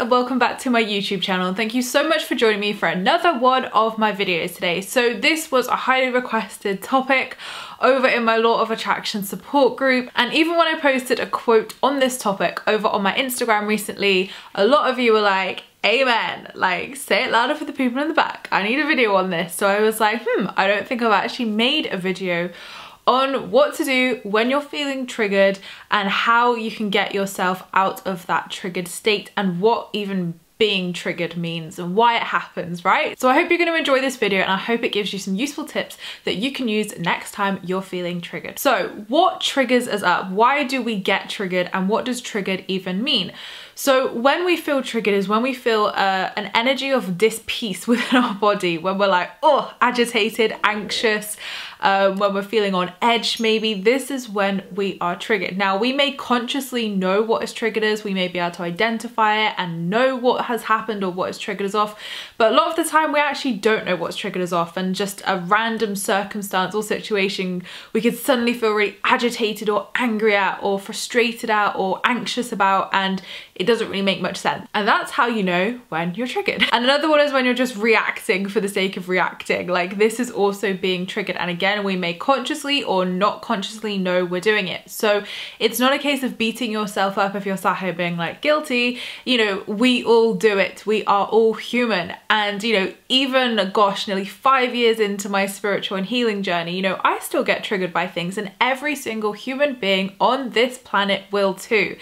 Welcome back to my YouTube channel, and thank you so much for joining me for another one of my videos today. So this was a highly requested topic over in my Law of Attraction support group, and even when I posted a quote on this topic over on my Instagram recently, a lot of you were like, amen, like say it louder for the people in the back, I need a video on this. So I was like, I don't think I've actually made a video on what to do when you're feeling triggered and how you can get yourself out of that triggered state and what even being triggered means and why it happens, right? So I hope you're going to enjoy this video, and I hope it gives you some useful tips that you can use next time you're feeling triggered. So what triggers us up? Why do we get triggered, and what does triggered even mean? So when we feel triggered is when we feel an energy of dis-peace within our body, when we're like, oh, agitated, anxious, when we're feeling on edge maybe. This is when we are triggered. Now we may consciously know what has triggered us, we may be able to identify it and know what has happened or what has triggered us off, but a lot of the time we actually don't know what's triggered us off, and just a random circumstance or situation we could suddenly feel really agitated or angry at or frustrated at or anxious about, and it doesn't really make much sense. And that's how you know when you're triggered. And another one is when you're just reacting for the sake of reacting. Like this is also being triggered, and again we may consciously or not consciously know we're doing it. So it's not a case of beating yourself up if you're sat here being like guilty. You know, we all do it. We are all human. And you know, even gosh, nearly 5 years into my spiritual and healing journey, you know, I still get triggered by things, and every single human being on this planet will too.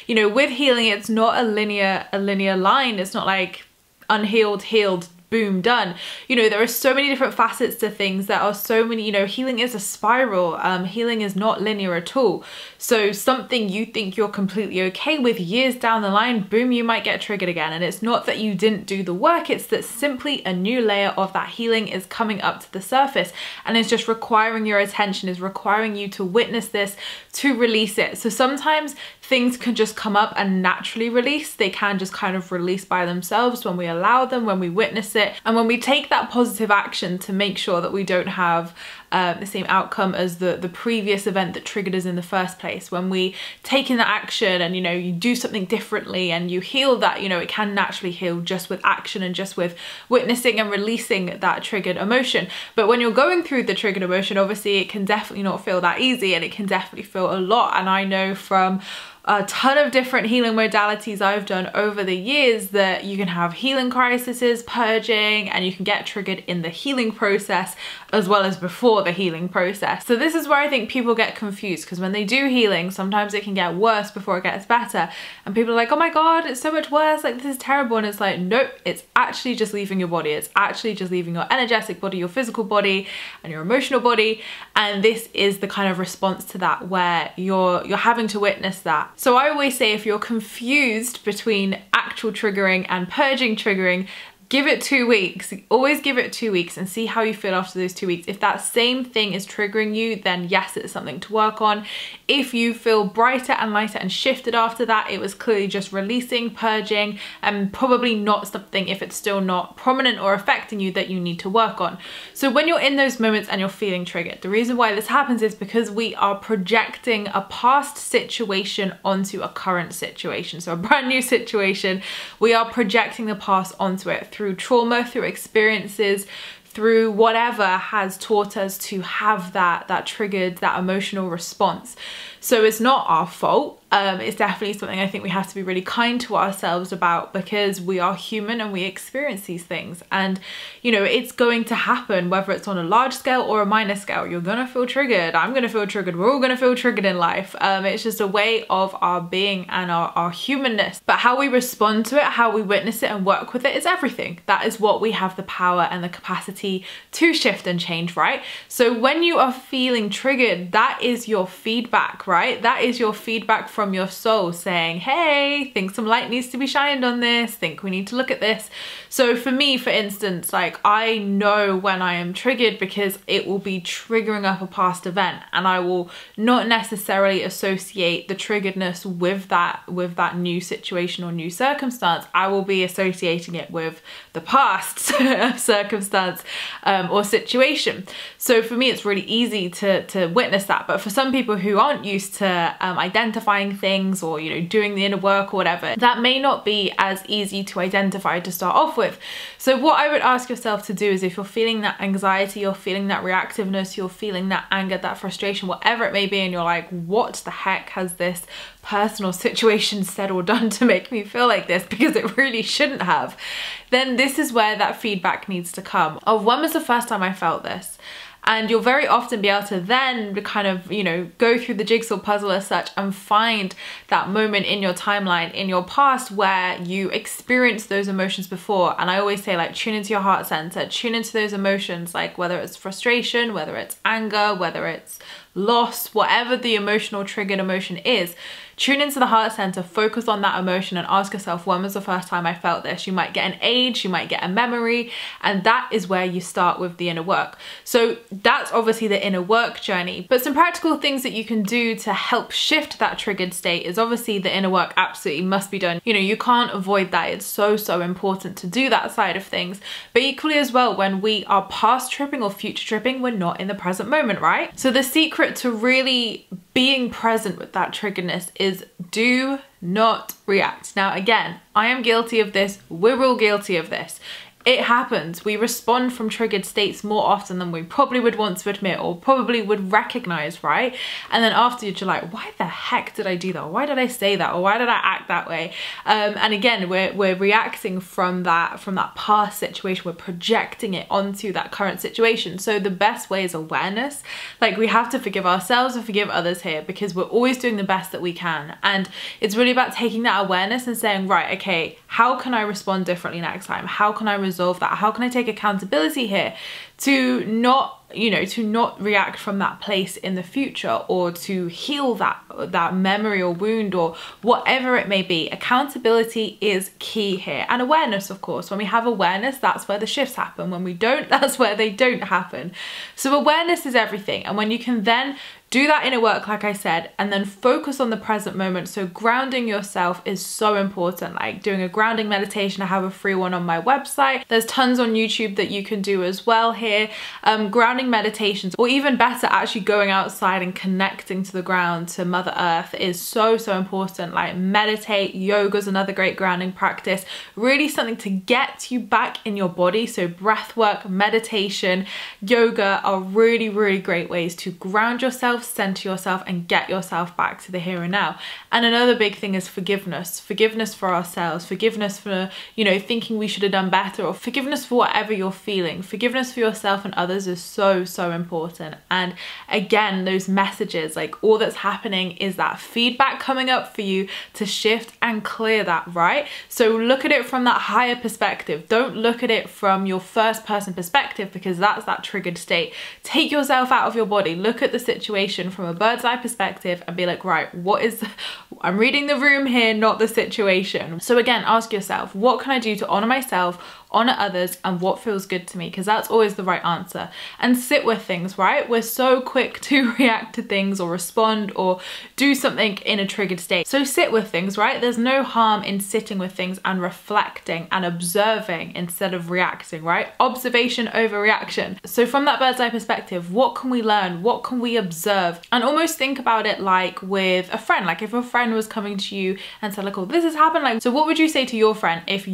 You know, with healing, it's not a linear line. It's not like unhealed, healed, boom, done. You know, there are so many different facets to things. There are so many, you know, healing is a spiral. Healing is not linear at all. So something you think you're completely okay with, years down the line, boom, you might get triggered again. And it's not that you didn't do the work, it's that simply a new layer of that healing is coming up to the surface, and it's just requiring your attention, is requiring you to witness this, to release it. So sometimes things can just come up and naturally release. They can just kind of release by themselves when we allow them, when we witness it, and when we take that positive action to make sure that we don't have the same outcome as the previous event that triggered us in the first place. When we take in that action and, you know, you do something differently and you heal that, you know, it can naturally heal just with action and just with witnessing and releasing that triggered emotion. But when you're going through the triggered emotion, obviously it can definitely not feel that easy, and it can definitely feel a lot. And I know from a ton of different healing modalities I've done over the years that you can have healing crises, purging, and you can get triggered in the healing process as well as before the healing process. So this is where I think people get confused, because when they do healing, sometimes it can get worse before it gets better, and people are like, oh my god, it's so much worse, like this is terrible. And it's like, nope, it's actually just leaving your body. It's actually just leaving your energetic body, your physical body, and your emotional body. And this is the kind of response to that where you're having to witness that. So I always say, if you're confused between actual triggering and purging triggering, give it 2 weeks. Always give it 2 weeks and see how you feel after those 2 weeks. If that same thing is triggering you, then yes, it's something to work on. If you feel brighter and lighter and shifted after that, it was clearly just releasing, purging, and probably not something, if it's still not prominent or affecting you, that you need to work on. So when you're in those moments and you're feeling triggered, the reason why this happens is because we are projecting a past situation onto a current situation. So a brand new situation, we are projecting the past onto it through trauma, through experiences, through whatever has taught us to have that triggered, that emotional response. So it's not our fault. It's definitely something I think we have to be really kind to ourselves about, because we are human and we experience these things. And, you know, it's going to happen, whether it's on a large scale or a minor scale. You're gonna feel triggered. I'm gonna feel triggered. We're all gonna feel triggered in life. It's just a way of our being and our humanness. But how we respond to it, how we witness it and work with it is everything. That is what we have the power and the capacity to shift and change, right? So when you are feeling triggered, that is your feedback, right? That is your feedback from from your soul saying, hey, think some light needs to be shined on this, think we need to look at this. So for me, for instance, like I know when I am triggered because it will be triggering up a past event, and I will not necessarily associate the triggeredness with that new situation or new circumstance. I will be associating it with the past circumstance or situation. So for me, it's really easy to witness that. But for some people who aren't used to identifying things, or doing the inner work or whatever, that may not be as easy to identify to start off with. So what I would ask yourself to do is, if you're feeling that anxiety, you're feeling that reactiveness, you're feeling that anger, that frustration, whatever it may be, and you're like, what the heck has this personal situation said or done to make me feel like this, because it really shouldn't have, then this is where that feedback needs to come of, when was the first time I felt this? And you'll very often be able to then kind of, go through the jigsaw puzzle as such and find that moment in your timeline, in your past, where you experienced those emotions before. And I always say, like, tune into your heart center, tune into those emotions, like whether it's frustration, whether it's anger, whether it's loss, whatever the emotional triggered emotion is. Tune into the heart center, focus on that emotion, and ask yourself, when was the first time I felt this? You might get an age, you might get a memory, and that is where you start with the inner work. So that's obviously the inner work journey. But some practical things that you can do to help shift that triggered state is, obviously the inner work absolutely must be done. You can't avoid that. It's so important to do that side of things. But equally as well, when we are past tripping or future tripping, we're not in the present moment, right? So the secret to really being present with that triggeredness is, do not react. Now again, I am guilty of this, we're all guilty of this. It happens. We respond from triggered states more often than we probably would want to admit, or probably would recognize, right? And then afterwards you're like, why the heck did I do that? Or why did I say that? Or why did I act that way? And again, we're reacting from that past situation. We're projecting it onto that current situation. So the best way is awareness. Like, we have to forgive ourselves and forgive others here, because we're always doing the best that we can. And it's really about taking that awareness and saying, right, okay, how can I respond differently next time? How can I resolve that? How can I take accountability here to not react from that place in the future, or to heal that memory or wound, or whatever it may be? Accountability is key here, and awareness, of course. When we have awareness, that's where the shifts happen. When we don't, that's where they don't happen. So awareness is everything. And when you can then do that inner work, like I said, and then focus on the present moment. So grounding yourself is so important, like doing a grounding meditation. I have a free one on my website. There's tons on YouTube that you can do as well here. Grounding meditations, or even better, actually going outside and connecting to the ground, to Mother Earth, is so important. Like, meditate, yoga is another great grounding practice. Really something to get you back in your body. So breath work, meditation, yoga are really great ways to ground yourself, center yourself, and get yourself back to the here and now. And another big thing is forgiveness. Forgiveness for ourselves, forgiveness for, thinking we should have done better, or forgiveness for whatever you're feeling. Forgiveness for yourself and others is so important. And again, those messages, like, all that's happening is that feedback coming up for you to shift and clear that, right? So look at it from that higher perspective. Don't look at it from your first person perspective, because that's that triggered state. Take yourself out of your body, look at the situation from a bird's eye perspective, and be like, right, I'm reading the room here, not the situation. So again, ask yourself, what can I do to honor myself, honor others, and what feels good to me? Because that's always the right answer. And sit with things, right? We're so quick to react to things, or respond, or do something in a triggered state. So sit with things, right? There's no harm in sitting with things and reflecting and observing instead of reacting, right? Observation over reaction. So from that bird's eye perspective, what can we learn? What can we observe? And almost think about it like with a friend. Like, if a friend was coming to you and said, like, oh, this has happened, like, so what would you say to your friend if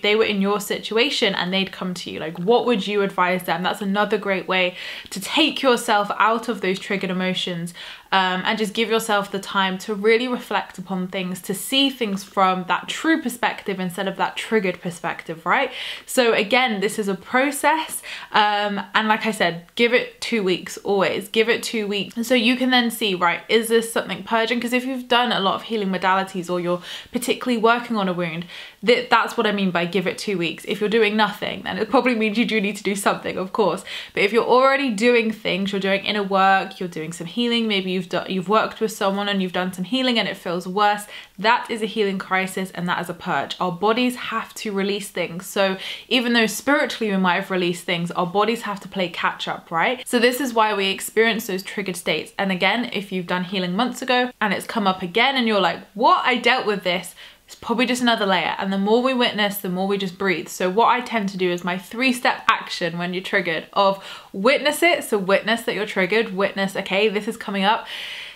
they were in your situation and they'd come to you? Like, what would you advise them? That's another great way to take yourself out of those triggered emotions, and just give yourself the time to really reflect upon things, to see things from that true perspective instead of that triggered perspective, right? So again, this is a process, and like I said, give it 2 weeks. Always give it 2 weeks, and so you can then see, right, is this something purging? Because if you've done a lot of healing modalities, or you're particularly working on a wound, that's what I mean by give it 2 weeks. If you're doing nothing, then it probably means you do need to do something, of course. But if you're already doing things, you're doing inner work, you're doing some healing, maybe you you've worked with someone and you've done some healing and it feels worse, that is a healing crisis and that is a purge. Our bodies have to release things. So even though spiritually we might have released things, our bodies have to play catch up, right? So this is why we experience those triggered states. And again, if you've done healing months ago and it's come up again and you're like, what? I dealt with this. It's probably just another layer. And the more we witness, the more we just breathe. So what I tend to do is my 3-step action when you're triggered of witness it. So witness that you're triggered, witness, okay, this is coming up.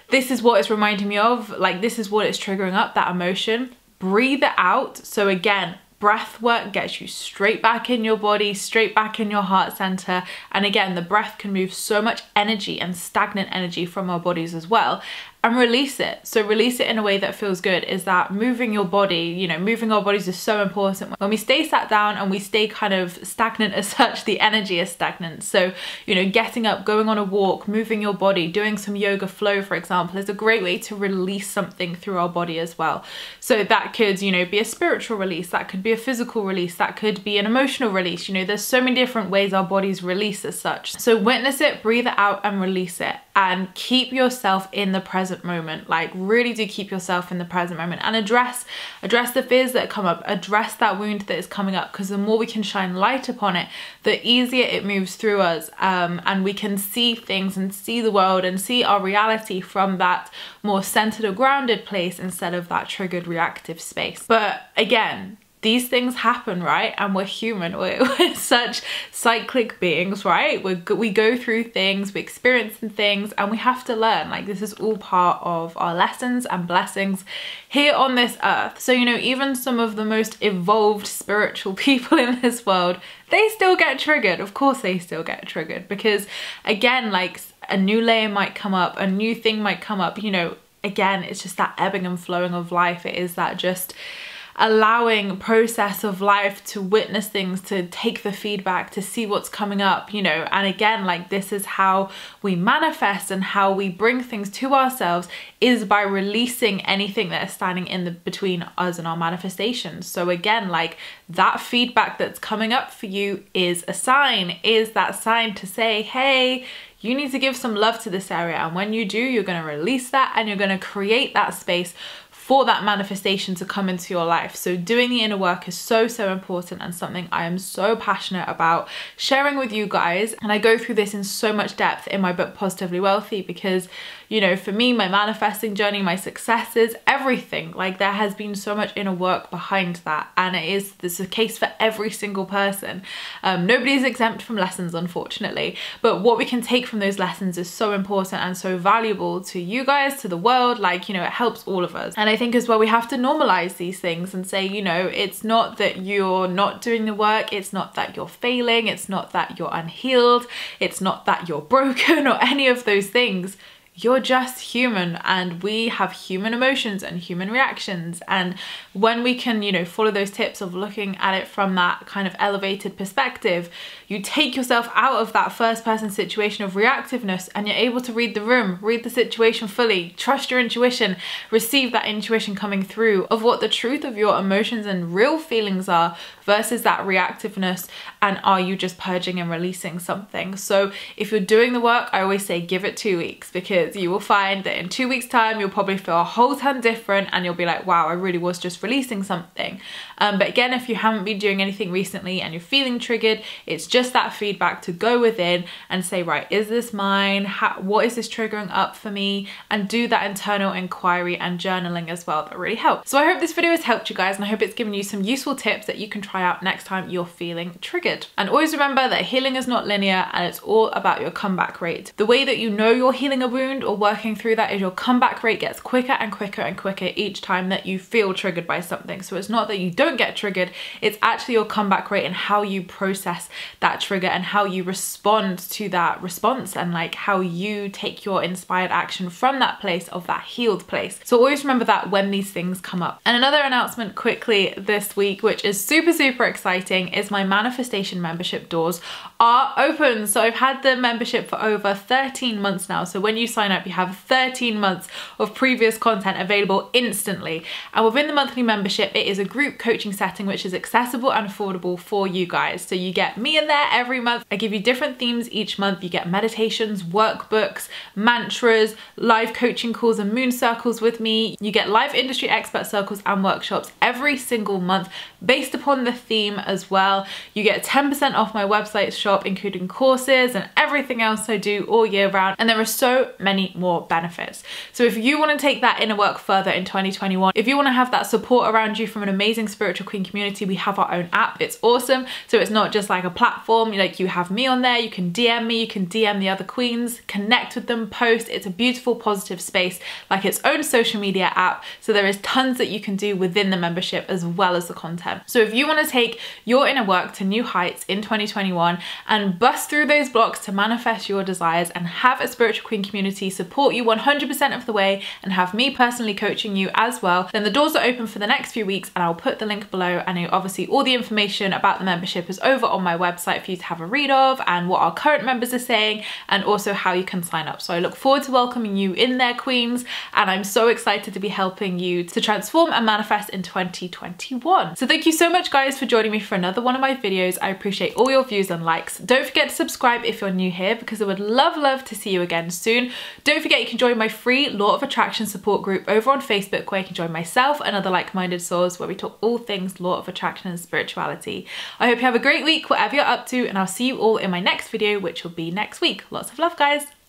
This is what it's reminding me of. Like, this is what it's triggering up, that emotion. Breathe it out. So again, breath work gets you straight back in your body, straight back in your heart center. And again, the breath can move so much energy and stagnant energy from our bodies as well, and release it. So release it in a way that feels good. Is that moving your body, you know, moving our bodies is so important. When we stay sat down and we stay kind of stagnant as such, the energy is stagnant. So, you know, getting up, going on a walk, moving your body, doing some yoga flow, for example, is a great way to release something through our body as well. So that could, you know, be a spiritual release, that could be a physical release, that could be an emotional release. You know, there's so many different ways our bodies release as such. So witness it, breathe it out and release it, and keep yourself in the present moment. Like, really do keep yourself in the present moment and address the fears that come up, address that wound that is coming up, because the more we can shine light upon it, the easier it moves through us, and we can see things and see the world and see our reality from that more centered or grounded place instead of that triggered reactive space. But again, these things happen, right? And we're human, we're such cyclic beings, right? We go through things, we experience things, and we have to learn. Like, this is all part of our lessons and blessings here on this earth. So, you know, even some of the most evolved spiritual people in this world, they still get triggered. Of course they still get triggered, because again, like, a new layer might come up, a new thing might come up, you know. Again, it's just that ebbing and flowing of life. It is that just allowing process of life to witness things, to take the feedback, to see what's coming up, you know. And again, like, this is how we manifest and how we bring things to ourselves, is by releasing anything that is standing in the between us and our manifestations. So again, like, that feedback that's coming up for you is a sign, is that sign to say, hey, you need to give some love to this area. And when you do, you're going to release that and you're going to create that space for that manifestation to come into your life. So doing the inner work is so important, and something I am so passionate about sharing with you guys. And I go through this in so much depth in my book Positively Wealthy, because, you know, for me, my manifesting journey, my successes, everything, like, there has been so much inner work behind that, and this is a case for every single person. Nobody is exempt from lessons, unfortunately, but what we can take from those lessons is so important and so valuable to you guys, to the world. Like, you know, it helps all of us. And I think as well, we have to normalize these things and say, you know, it's not that you're not doing the work, it's not that you're failing, it's not that you're unhealed, it's not that you're broken or any of those things. You're just human, and we have human emotions and human reactions. And when we can, you know, follow those tips of looking at it from that kind of elevated perspective, you take yourself out of that first person situation of reactiveness, and you're able to read the room, read the situation fully, trust your intuition, receive that intuition coming through of what the truth of your emotions and real feelings are, versus that reactiveness. And are you just purging and releasing something? So if you're doing the work, I always say give it 2 weeks, because you will find that in 2 weeks time, you'll probably feel a whole ton different, and you'll be like, wow, I really was just releasing something. But again, if you haven't been doing anything recently and you're feeling triggered, it's just that feedback to go within and say, right, is this mine? What is this triggering up for me? And do that internal inquiry and journaling as well. That really helps. So I hope this video has helped you guys, and I hope it's given you some useful tips that you can try out next time you're feeling triggered. And always remember that healing is not linear, and it's all about your comeback rate. The way that you know you're healing a wound or working through that is your comeback rate gets quicker and quicker and quicker each time that you feel triggered by something. So it's not that you don't get triggered, it's actually your comeback rate and how you process that trigger and how you respond to that response, and like how you take your inspired action from that place of that healed place. So always remember that when these things come up. And another announcement quickly this week, which is super exciting, is my manifestation manifestation membership doors are open. So I've had the membership for over 13 months now. So when you sign up, you have 13 months of previous content available instantly. And within the monthly membership, it is a group coaching setting which is accessible and affordable for you guys. So you get me in there every month. I give you different themes each month. You get meditations, workbooks, mantras, live coaching calls and moon circles with me. You get live industry expert circles and workshops every single month based upon the theme as well. You get 10% off my website shop, including courses and everything else I do all year round. And there are so many more benefits. So if you want to take that inner work further in 2021, if you want to have that support around you from an amazing spiritual queen community, we have our own app. It's awesome. So it's not just like a platform, like you have me on there, you can DM me, you can DM the other queens, connect with them, post. It's a beautiful, positive space, like its own social media app. So there is tons that you can do within the membership as well as the content. So if you want to take your inner work to new heights in 2021 and bust through those blocks to manifest your desires and have a spiritual queen community support you 100% of the way and have me personally coaching you as well, then the doors are open for the next few weeks, and I'll put the link below. And obviously all the information about the membership is over on my website for you to have a read of, and what our current members are saying, and also how you can sign up. So I look forward to welcoming you in there, queens, and I'm so excited to be helping you to transform and manifest in 2021. So thank you so much guys for joining me for another one of my videos. I appreciate all your views and likes. Don't forget to subscribe if you're new here, because I would love to see you again soon. Don't forget you can join my free Law of Attraction support group over on Facebook, where you can join myself and other like-minded souls, where we talk all things Law of Attraction and spirituality. I hope you have a great week, whatever you're up to, and I'll see you all in my next video, which will be next week. Lots of love, guys.